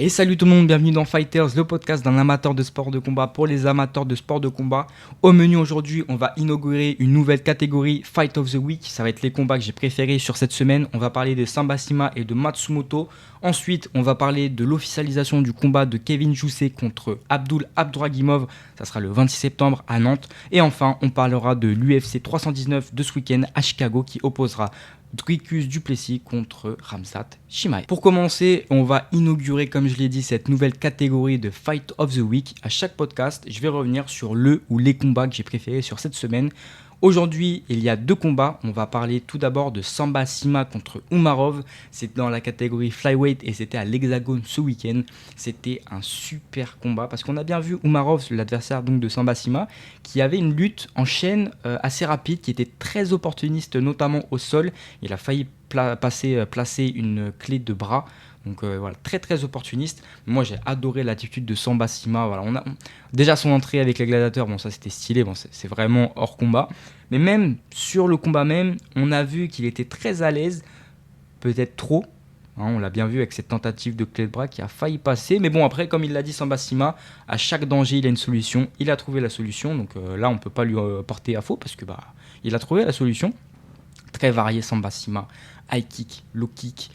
Et salut tout le monde, bienvenue dans Fighters, le podcast d'un amateur de sport de combat pour les amateurs de sport de combat. Au menu aujourd'hui, on va inaugurer une nouvelle catégorie Fight of the Week. Ça va être les combats que j'ai préférés sur cette semaine. On va parler de Samba Sima et de Matsumoto. Ensuite, on va parler de l'officialisation du combat de Kevin Jousset contre Abdul Abdouragimov. Ça sera le 26 septembre à Nantes. Et enfin, on parlera de l'UFC 319 de ce week-end à Chicago qui opposera Dricus du Plessis contre Khamzat Chimaev. Pour commencer, on va inaugurer, comme je l'ai dit, cette nouvelle catégorie de Fight of the Week. À chaque podcast, je vais revenir sur le ou les combats que j'ai préférés sur cette semaine. Aujourd'hui, il y a deux combats. On va parler tout d'abord de Samba Sima contre Umarov. C'est dans la catégorie flyweight et c'était à l'Hexagone ce week-end. C'était un super combat parce qu'on a bien vu Umarov, l'adversaire donc de Samba Sima, qui avait une lutte en chaîne assez rapide, qui était très opportuniste, notamment au sol. Il a failli placer une clé de bras. Donc voilà, très très opportuniste. Moi j'ai adoré l'attitude de Samba Sima. Voilà, déjà son entrée avec les gladiateurs, bon ça c'était stylé, bon, c'est vraiment hors combat. Mais même sur le combat même, on a vu qu'il était très à l'aise, peut-être trop. On l'a bien vu avec cette tentative de clé de bras qui a failli passer. Mais bon après, comme il l'a dit Samba Sima, à chaque danger il a une solution. Il a trouvé la solution, donc là on ne peut pas lui porter à faux parce que il a trouvé la solution. Très varié Samba Sima, high kick, low kick,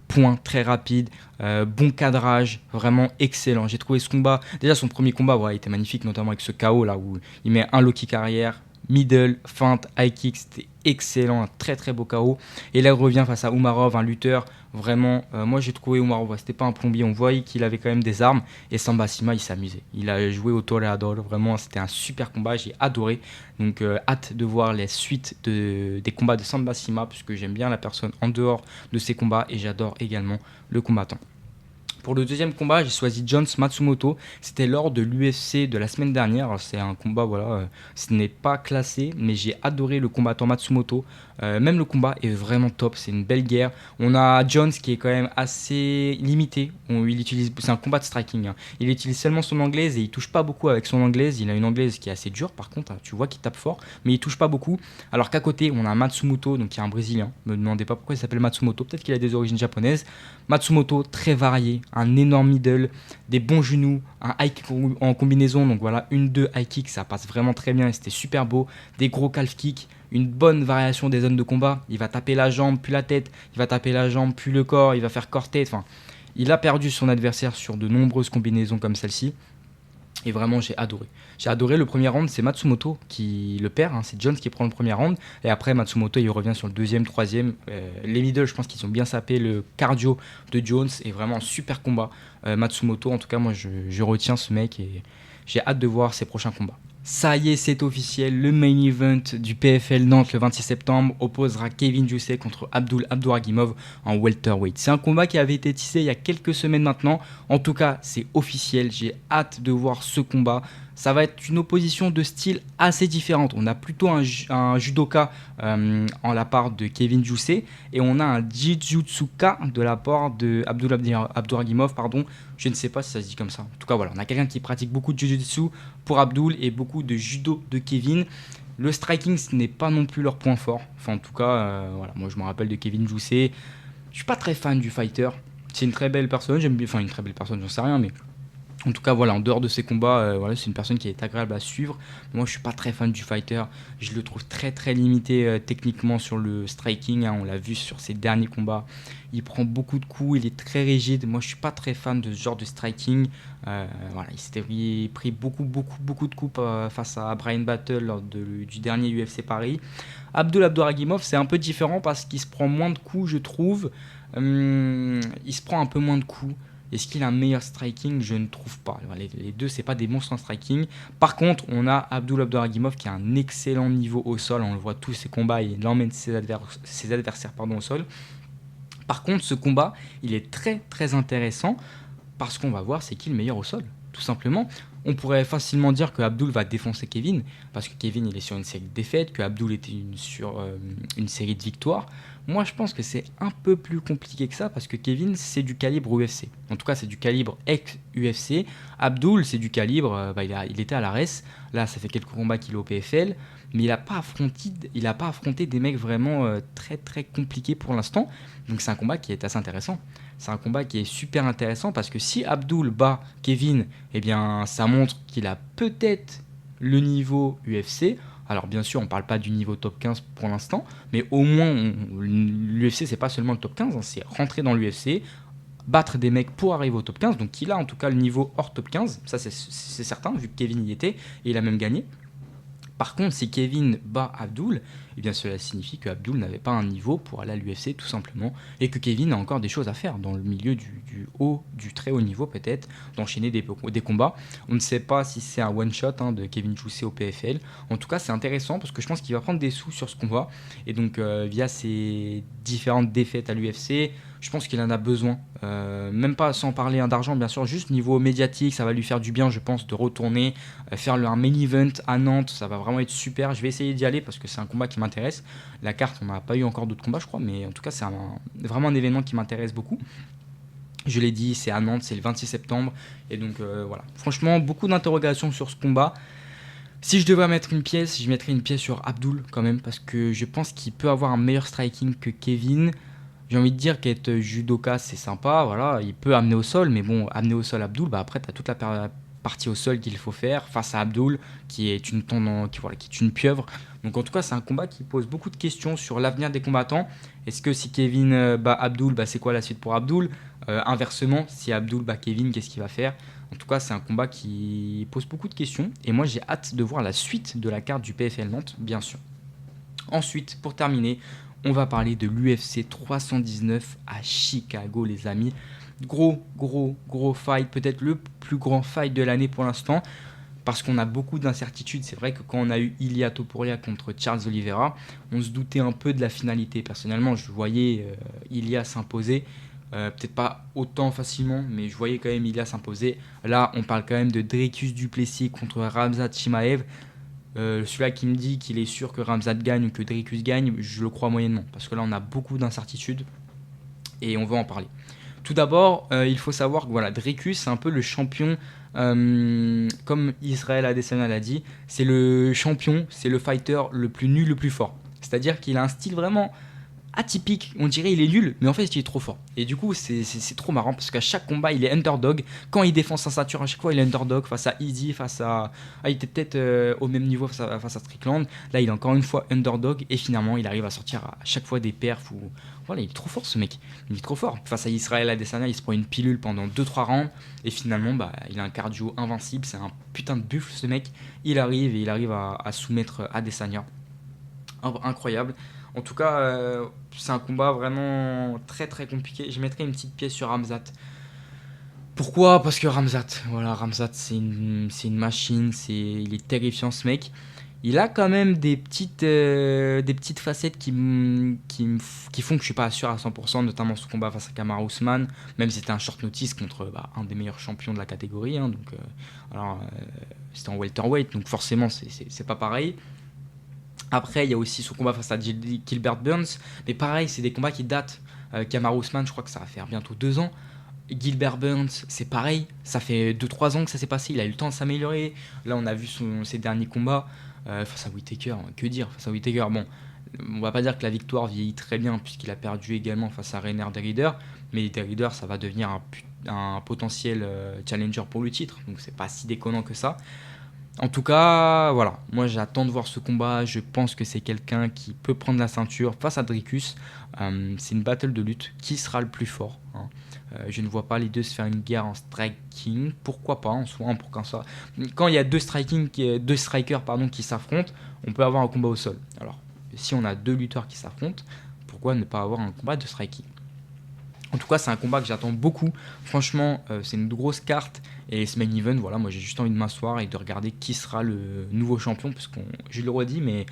point très rapide, bon cadrage, vraiment excellent. J'ai trouvé ce combat, déjà son premier combat, il était magnifique, notamment avec ce KO là où il met un low kick arrière, middle, feinte, high kick, c'était excellent, un très très beau KO. Et là il revient face à Umarov, un lutteur, vraiment, moi j'ai trouvé Umarov, c'était pas un plombier, on voyait qu'il avait quand même des armes, et Samba Sima il s'amusait. Il a joué au toreador, vraiment c'était un super combat, j'ai adoré. Donc hâte de voir les suites des combats de Samba Sima, puisque j'aime bien la personne en dehors de ses combats, et j'adore également le combattant. Pour le deuxième combat, j'ai choisi Jones Matsumoto. C'était lors de l'UFC de la semaine dernière. Alors, c'est un combat, ce n'est pas classé, mais j'ai adoré le combattant Matsumoto. Même le combat est vraiment top. C'est une belle guerre. On a Jones qui est quand même assez limité. C'est un combat de striking. Il utilise seulement son anglaise et il touche pas beaucoup avec son anglaise. Il a une anglaise qui est assez dure, par contre. Tu vois qu'il tape fort, mais il touche pas beaucoup. Alors qu'à côté, on a Matsumoto, donc qui est un Brésilien. Ne me demandez pas pourquoi il s'appelle Matsumoto. Peut-être qu'il a des origines japonaises. Matsumoto, très varié, un énorme middle, des bons genoux, un high kick en combinaison, donc voilà, 1-2 high kick, ça passe vraiment très bien et c'était super beau, des gros calf kicks, une bonne variation des zones de combat, il va taper la jambe puis la tête, il va taper la jambe puis le corps, il va faire corps-tête, enfin, il a perdu son adversaire sur de nombreuses combinaisons comme celle-ci. Et vraiment, j'ai adoré. J'ai adoré le premier round, c'est Matsumoto qui le perd. C'est Jones qui prend le premier round. Et après, Matsumoto, il revient sur le deuxième, troisième. Les middle, je pense qu'ils ont bien sapé le cardio de Jones. Et vraiment, un super combat. Matsumoto, en tout cas, moi, je retiens ce mec et j'ai hâte de voir ses prochains combats. Ça y est, c'est officiel, le main event du PFL Nantes le 26 septembre opposera Kevin Jousset contre Abdul Abdouragimov en welterweight. C'est un combat qui avait été tissé il y a quelques semaines maintenant. En tout cas, c'est officiel, j'ai hâte de voir ce combat. Ça va être une opposition de style assez différente. On a plutôt un judoka en la part de Kevin Jousset et on a un jujutsuka de la part de Abdul Abdouragimov, pardon. Je ne sais pas si ça se dit comme ça. En tout cas, voilà, on a quelqu'un qui pratique beaucoup de jujutsu pour Abdul et beaucoup de judo de Kevin. Le striking, ce n'est pas non plus leur point fort. Enfin, en tout cas, voilà, moi je me rappelle de Kevin Jousset. Je suis pas très fan du fighter. C'est une très belle personne, j'aime bien, enfin une très belle personne, j'en sais rien, mais en tout cas, voilà, en dehors de ses combats, voilà, c'est une personne qui est agréable à suivre. Moi, je suis pas très fan du fighter. Je le trouve très très limité techniquement sur le striking. On l'a vu sur ses derniers combats. Il prend beaucoup de coups, il est très rigide. Moi, je suis pas très fan de ce genre de striking. Voilà, il s'était pris beaucoup de coups face à Brian Battle lors du dernier UFC Paris. Abdul Abdouragimov, c'est un peu différent parce qu'il se prend moins de coups, je trouve. Il se prend un peu moins de coups. Est-ce qu'il a un meilleur striking? Je ne trouve pas. Les deux, c'est pas des monstres en striking. Par contre, on a Abdul Abdouragimov qui a un excellent niveau au sol. On le voit tous ses combats, il emmène ses adversaires au sol. Par contre, ce combat, il est très très intéressant parce qu'on va voir c'est qui le meilleur au sol. Tout simplement, on pourrait facilement dire que Abdul va défoncer Kevin parce que Kevin il est sur une série de défaites, que Abdul était sur une série de victoires. Moi, je pense que c'est un peu plus compliqué que ça parce que Kevin, c'est du calibre UFC. En tout cas, c'est du calibre ex-UFC. Abdul, c'est du calibre, il était à la RES. Là, ça fait quelques combats qu'il est au PFL. Mais il n'a pas affronté des mecs vraiment très très compliqués pour l'instant. Donc c'est un combat qui est assez intéressant. c'est un combat qui est super intéressant parce que si Abdul bat Kevin, eh bien, ça montre qu'il a peut-être le niveau UFC. Alors bien sûr, on ne parle pas du niveau top 15 pour l'instant, mais au moins l'UFC c'est pas seulement le top 15, hein, c'est rentrer dans l'UFC, battre des mecs pour arriver au top 15. Donc il a en tout cas le niveau hors top 15, ça c'est certain, vu que Kevin y était, et il a même gagné. Par contre, si Kevin bat Abdul, eh bien cela signifie que Abdul n'avait pas un niveau pour aller à l'UFC tout simplement, et que Kevin a encore des choses à faire dans le milieu du très haut niveau peut-être, d'enchaîner des combats. On ne sait pas si c'est un one-shot de Kevin Joussé au PFL. En tout cas, c'est intéressant parce que je pense qu'il va prendre des sous sur ce combat, et donc via ses différentes défaites à l'UFC, je pense qu'il en a besoin. Même pas sans parler d'argent, bien sûr, juste niveau médiatique, ça va lui faire du bien, je pense, de retourner, faire un main event à Nantes, ça va vraiment être super. Je vais essayer d'y aller parce que c'est un combat qui m'intéresse. La carte, on n'a pas eu encore d'autres combats, je crois, mais en tout cas, c'est vraiment un événement qui m'intéresse beaucoup. Je l'ai dit, c'est à Nantes, c'est le 26 septembre. Et donc voilà. Franchement, beaucoup d'interrogations sur ce combat. Si je devais mettre une pièce, je mettrais une pièce sur Abdul quand même, parce que je pense qu'il peut avoir un meilleur striking que Kevin. J'ai envie de dire qu'être judoka, c'est sympa, voilà, il peut amener au sol, mais bon, amener au sol Abdul, bah après, tu as toute la partie au sol qu'il faut faire face à Abdul, qui est qui est une pieuvre. Donc en tout cas, c'est un combat qui pose beaucoup de questions sur l'avenir des combattants. Est-ce que si Kevin bat Abdul, bah, c'est quoi la suite pour Abdul? Inversement, si Abdul bat Kevin, qu'est-ce qu'il va faire? En tout cas, c'est un combat qui pose beaucoup de questions, et moi j'ai hâte de voir la suite de la carte du PFL Nantes, bien sûr. Ensuite, pour terminer, on va parler de l'UFC 319 à Chicago, les amis. Gros fight, peut-être le plus grand fight de l'année pour l'instant, parce qu'on a beaucoup d'incertitudes. C'est vrai que quand on a eu Ilia Topuria contre Charles Oliveira, on se doutait un peu de la finalité. Personnellement, je voyais Ilia s'imposer. Peut-être pas autant facilement, mais je voyais quand même Ilia s'imposer. Là, on parle quand même de Dricus du Plessis contre Khamzat Chimaev. Celui-là qui me dit qu'il est sûr que Khamzat gagne ou que Dricus gagne, je le crois moyennement. Parce que là, on a beaucoup d'incertitudes et on va en parler. Tout d'abord, il faut savoir que voilà, Dricus, c'est un peu le champion, comme Israël Adesanya l'a dit, c'est le champion, c'est le fighter le plus nul, le plus fort. C'est-à-dire qu'il a un style vraiment atypique, on dirait il est nul, mais en fait il est trop fort. Et du coup c'est trop marrant parce qu'à chaque combat il est underdog. Quand il défend sa ceinture, à chaque fois il est underdog face à Easy, face à... Ah, il était peut-être au même niveau face à Strickland. Là il est encore une fois underdog et finalement il arrive à sortir à chaque fois des perfs. Voilà, il est trop fort ce mec. Il est trop fort. Face à Israël Adesanya, il se prend une pilule pendant 2-3 rounds et finalement bah, il a un cardio invincible. C'est un putain de buffle ce mec. Il arrive à soumettre Adesanya. Incroyable. En tout cas, c'est un combat vraiment très très compliqué. Je mettrais une petite pièce sur Khamzat. Pourquoi? Parce que Khamzat, c'est une machine, il est terrifiant ce mec. Il a quand même des petites facettes qui font que je suis pas sûr à 100%, notamment ce combat face à Kamaru Usman, même si c'était un short notice contre un des meilleurs champions de la catégorie. C'était en welterweight, donc forcément c'est pas pareil. Après, il y a aussi son combat face à Gilbert Burns. Mais pareil, c'est des combats qui datent. Kamaru Usman, je crois que ça va faire bientôt 2 ans. Gilbert Burns, c'est pareil. Ça fait 2-3 ans que ça s'est passé. Il a eu le temps de s'améliorer. Là, on a vu ses derniers combats face à Whittaker. Que dire face à Whittaker? Bon, on va pas dire que la victoire vieillit très bien puisqu'il a perdu également face à Rainer Derrider. Mais Derrider, ça va devenir un potentiel challenger pour le titre. Donc, c'est pas si déconnant que ça. En tout cas, voilà, moi j'attends de voir ce combat, je pense que c'est quelqu'un qui peut prendre la ceinture face à Dricus. C'est une battle de lutte, qui sera le plus fort, hein. Je ne vois pas les deux se faire une guerre en striking, pourquoi pas en soi, quand il y a deux strikers qui s'affrontent, on peut avoir un combat au sol. Alors, si on a deux lutteurs qui s'affrontent, pourquoi ne pas avoir un combat de striking? En tout cas, c'est un combat que j'attends beaucoup. Franchement, c'est une grosse carte. Et ce main event, voilà, moi j'ai juste envie de m'asseoir et de regarder qui sera le nouveau champion. Parce que je le redis, mais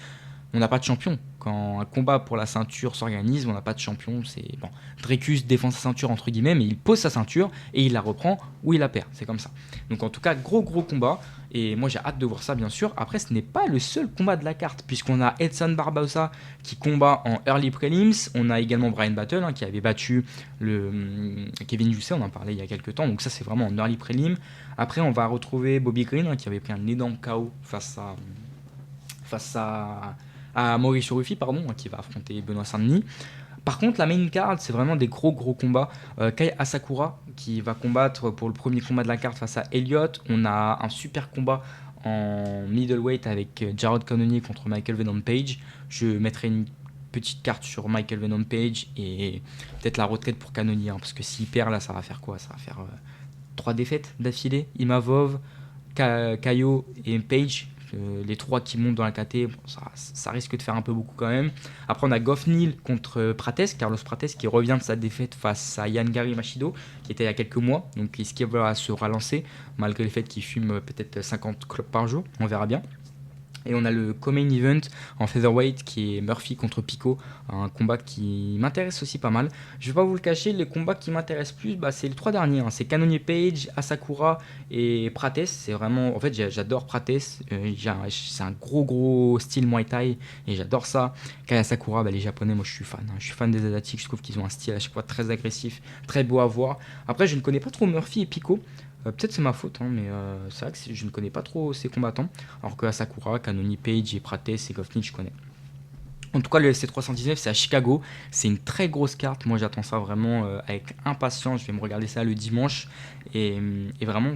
on n'a pas de champion. Quand un combat pour la ceinture s'organise, on n'a pas de champion. C'est bon. Dricus défend sa ceinture entre guillemets, mais il pose sa ceinture et il la reprend ou il la perd. C'est comme ça. Donc en tout cas, gros combat. Et moi j'ai hâte de voir ça bien sûr. Après, ce n'est pas le seul combat de la carte, puisqu'on a Edson Barbosa qui combat en early prelims. On a également Brian Battle qui avait battu le Kevin Jousset, on en parlait il y a quelques temps. Donc ça c'est vraiment en early prelim. Après on va retrouver Bobby Green qui avait pris un énorme KO face à Mauricio Ruffi, qui va affronter Benoît Saint-Denis. Par contre, la main card, c'est vraiment des gros combats. Kai Asakura qui va combattre pour le premier combat de la carte face à Elliott. On a un super combat en middleweight avec Jared Cannonier contre Michael Venom Page. Je mettrai une petite carte sur Michael Venom Page et peut-être la retraite pour Cannonier, hein, parce que s'il perd là, ça va faire quoi? Ça va faire 3 défaites d'affilée. Imavov, Kaio et Page. Les 3 qui montent dans la KT, bon, ça risque de faire un peu beaucoup quand même. Après, on a Goff Neal contre Prates, Carlos Prates qui revient de sa défaite face à Yangari Machido, qui était il y a quelques mois. Donc, est-ce qu'il va se relancer malgré le fait qu'il fume peut-être 50 clopes par jour? On verra bien. Et on a le co-main event en featherweight qui est Murphy contre Pico, un combat qui m'intéresse aussi pas mal. Je vais pas vous le cacher, les combats qui m'intéressent plus, c'est les 3 derniers, hein. C'est Cannonier Page, Asakura et Prates. C'est vraiment, en fait, j'adore Prates. C'est un gros style Muay Thai et j'adore ça. Kai Asakura, les Japonais, moi je suis fan, hein. Je suis fan des Asiatiques. Je trouve qu'ils ont un style à chaque fois très agressif, très beau à voir. Après, je ne connais pas trop Murphy et Pico. Peut-être c'est ma faute, hein, mais c'est vrai que je ne connais pas trop ces combattants. Alors que Asakura, Cannonier Page et Prates et Goff Neal, je connais. En tout cas, le UFC 319, c'est à Chicago. C'est une très grosse carte. Moi, j'attends ça vraiment avec impatience. Je vais me regarder ça le dimanche. Et vraiment,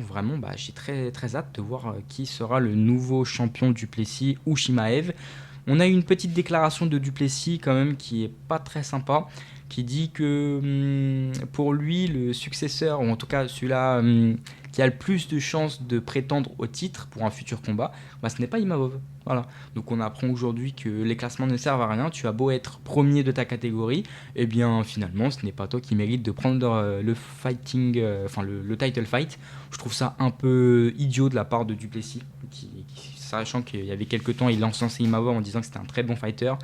j'ai très hâte de voir qui sera le nouveau champion du Duplessis ou Shimaev. On a eu une petite déclaration de Duplessis quand même qui est pas très sympa, qui dit que pour lui, le successeur, ou en tout cas celui-là qui a le plus de chances de prétendre au titre pour un futur combat, ce n'est pas Imavov. Voilà. Donc on apprend aujourd'hui que les classements ne servent à rien. Tu as beau être premier de ta catégorie, et bien finalement ce n'est pas toi qui mérite de prendre le fighting, le title fight. Je trouve ça un peu idiot de la part de Duplessis, sachant qu'il y avait quelques temps il encensait Imavov en disant que c'était un très bon fighter.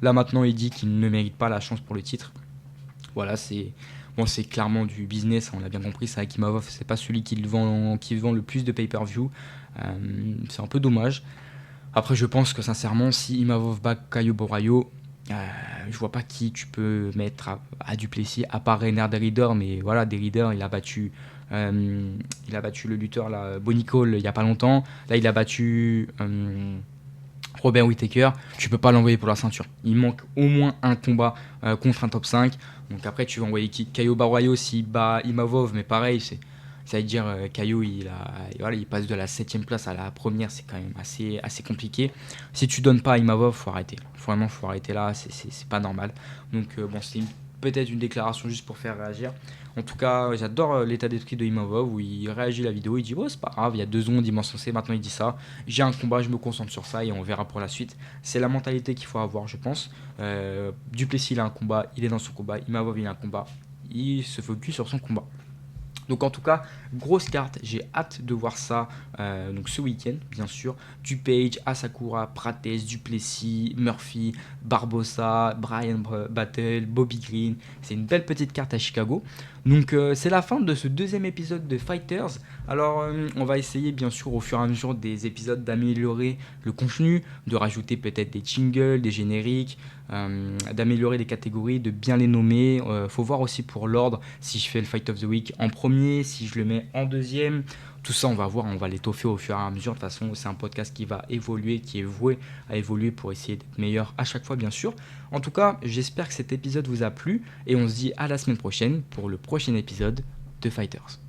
Là maintenant il dit qu'il ne mérite pas la chance pour le titre. Voilà, c'est clairement du business, on l'a bien compris. C'est avec Imavov, c'est pas celui qui vend le plus de pay-per-view. C'est un peu dommage. Après, je pense que sincèrement, si Imavov bat Caio Borraio, je vois pas qui tu peux mettre à Duplessis, à part Reiner Derrider, mais voilà, Derrider, il a battu le lutteur là, Bonnie Cole il y a pas longtemps. Là, il a battu Robert Whittaker. Tu peux pas l'envoyer pour la ceinture. Il manque au moins un combat contre un top 5. Donc après, tu vas envoyer Caio Borraio s'il bat Imavov, mais pareil, ça veut dire Caio, il passe de la 7ème place à la première, c'est quand même assez compliqué. Si tu donnes pas à Imavov, faut arrêter. Vraiment, faut arrêter là, c'est pas normal. Donc c'est peut-être une déclaration juste pour faire réagir. En tout cas, j'adore l'état d'esprit de Imavov où il réagit à la vidéo, il dit c'est pas grave, il y a 2 secondes, il m'a censé, maintenant il dit ça. J'ai un combat, je me concentre sur ça et on verra pour la suite. C'est la mentalité qu'il faut avoir, je pense. Duplessis, il a un combat, il est dans son combat. Imavov, il a un combat, il se focus sur son combat. Donc en tout cas, grosse carte, j'ai hâte de voir ça donc ce week-end, bien sûr. Page, Asakura, Prates, Duplessis, Murphy, Barbosa, Brian Battle, Bobby Green. C'est une belle petite carte à Chicago. Donc c'est la fin de ce 2e épisode de Fighters. Alors on va essayer bien sûr au fur et à mesure des épisodes d'améliorer le contenu, de rajouter peut-être des jingles, des génériques, d'améliorer les catégories, de bien les nommer. Faut voir aussi pour l'ordre si je fais le Fight of the Week en premier, si je le mets en 2e. Tout ça, on va voir, on va l'étoffer au fur et à mesure. De toute façon, c'est un podcast qui va évoluer, qui est voué à évoluer pour essayer d'être meilleur à chaque fois, bien sûr. En tout cas, j'espère que cet épisode vous a plu et on se dit à la semaine prochaine pour le prochain épisode de Fighters.